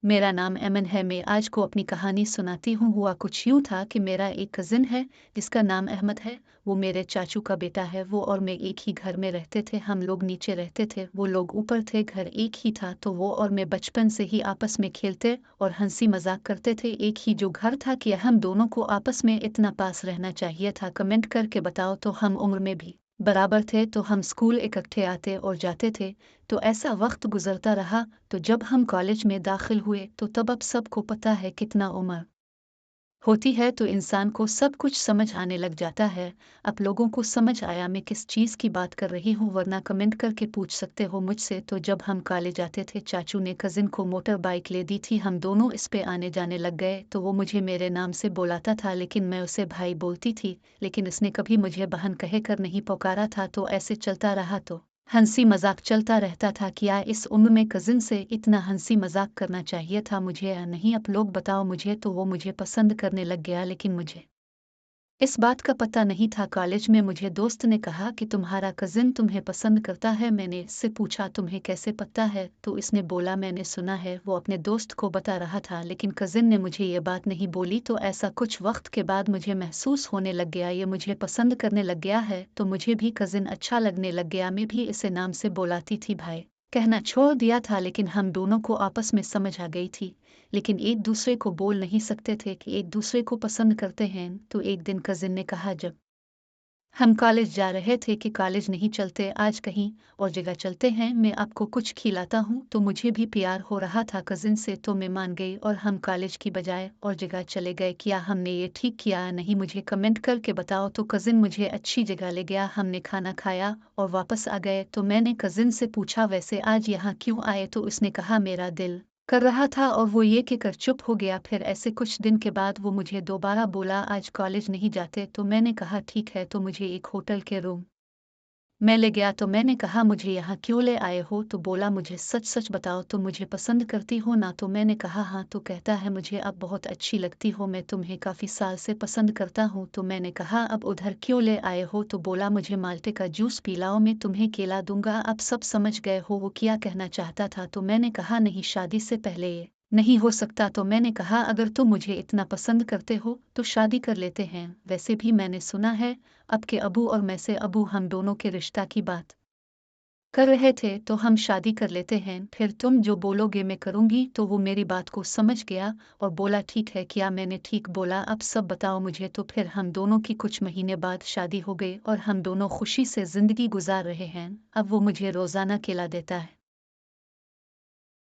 मेरा नाम एमन है। मैं आज को अपनी कहानी सुनाती हूँ। हुआ कुछ यूँ था कि मेरा एक कज़िन है जिसका नाम अहमद है। वो मेरे चाचू का बेटा है। वो और मैं एक ही घर में रहते थे। हम लोग नीचे रहते थे, वो लोग ऊपर थे। घर एक ही था तो वो और मैं बचपन से ही आपस में खेलते और हंसी मजाक करते थे। एक ही जो घर था कि हम दोनों को आपस में इतना पास रहना चाहिए था। कमेंट करके बताओ। तो हम उम्र में भी बराबर थे तो हम स्कूल इकट्ठे आते और जाते थे। तो ऐसा वक्त गुजरता रहा। तो जब हम कॉलेज में दाखिल हुए तो तब अब सबको पता है कितना उम्र होती है तो इंसान को सब कुछ समझ आने लग जाता है। अब लोगों को समझ आया मैं किस चीज़ की बात कर रही हूँ, वरना कमेंट करके पूछ सकते हो मुझसे। तो जब हम कॉलेज जाते थे चाचू ने कज़िन को मोटर बाइक ले दी थी। हम दोनों इस पे आने जाने लग गए। तो वो मुझे मेरे नाम से बुलाता था लेकिन मैं उसे भाई बोलती थी। लेकिन इसने कभी मुझे बहन कहे कर नहीं पुकारा था। तो ऐसे चलता रहा तो हंसी मजाक चलता रहता था। क्या इस उम्र में कजिन से इतना हंसी मजाक करना चाहिए था मुझे या नहीं? अब लोग बताओ मुझे। तो वो मुझे पसंद करने लग गया लेकिन मुझे इस बात का पता नहीं था। कॉलेज में मुझे दोस्त ने कहा कि तुम्हारा कजिन तुम्हें पसंद करता है। मैंने इससे पूछा तुम्हें कैसे पता है? तो इसने बोला मैंने सुना है। वो अपने दोस्त को बता रहा था लेकिन कजिन ने मुझे ये बात नहीं बोली। तो ऐसा कुछ वक्त के बाद मुझे महसूस होने लग गया ये मुझे पसंद करने लग गया है। तो मुझे भी कजिन अच्छा लगने लग गया। मैं भी इसे नाम से बुलाती थी। भाई कहना छोड़ दिया था लेकिन हम दोनों को आपस में समझ आ गई थी। लेकिन एक दूसरे को बोल नहीं सकते थे कि एक दूसरे को पसंद करते हैं। तो एक दिन कजिन ने कहा जब हम कॉलेज जा रहे थे कि कॉलेज नहीं चलते, आज कहीं और जगह चलते हैं, मैं आपको कुछ खिलाता हूँ। तो मुझे भी प्यार हो रहा था कजिन से तो मैं मान गई और हम कॉलेज की बजाय और जगह चले गए। क्या हमने ये ठीक किया या नहीं मुझे कमेंट करके बताओ। तो कजिन मुझे अच्छी जगह ले गया। हमने खाना खाया और वापस आ गए। तो मैंने कजिन से पूछा वैसे आज यहाँ क्यों आए? तो उसने कहा मेरा दिल कर रहा था और वो ये कहकर चुप हो गया। फिर ऐसे कुछ दिन के बाद वो मुझे दोबारा बोला आज कॉलेज नहीं जाते? तो मैंने कहा ठीक है। तो मुझे एक होटल के रूम मैं ले गया। तो मैंने कहा मुझे यहाँ क्यों ले आए हो? तो बोला मुझे सच सच बताओ तुम मुझे पसंद करती हो ना? तो मैंने कहा हाँ। तो कहता है मुझे अब बहुत अच्छी लगती हो, मैं तुम्हें काफ़ी साल से पसंद करता हूँ। तो मैंने कहा अब उधर क्यों ले आए हो? तो बोला मुझे माल्टे का जूस पिलाओ, मैं तुम्हें केला दूंगा। अब सब समझ गए हो वो क्या कहना चाहता था। तो मैंने कहा नहीं शादी से पहले ये नहीं हो सकता। तो मैंने कहा अगर तुम मुझे इतना पसंद करते हो तो शादी कर लेते हैं। वैसे भी मैंने सुना है अब के अबू और मैं से अबू हम दोनों के रिश्ता की बात कर रहे थे तो हम शादी कर लेते हैं। फिर तुम जो बोलोगे मैं करूँगी। तो वो मेरी बात को समझ गया और बोला ठीक है। क्या मैंने ठीक बोला? अब सब बताओ मुझे। तो फिर हम दोनों की कुछ महीने बाद शादी हो गई और हम दोनों खुशी से ज़िंदगी गुजार रहे हैं। अब वो मुझे रोज़ाना केला देता है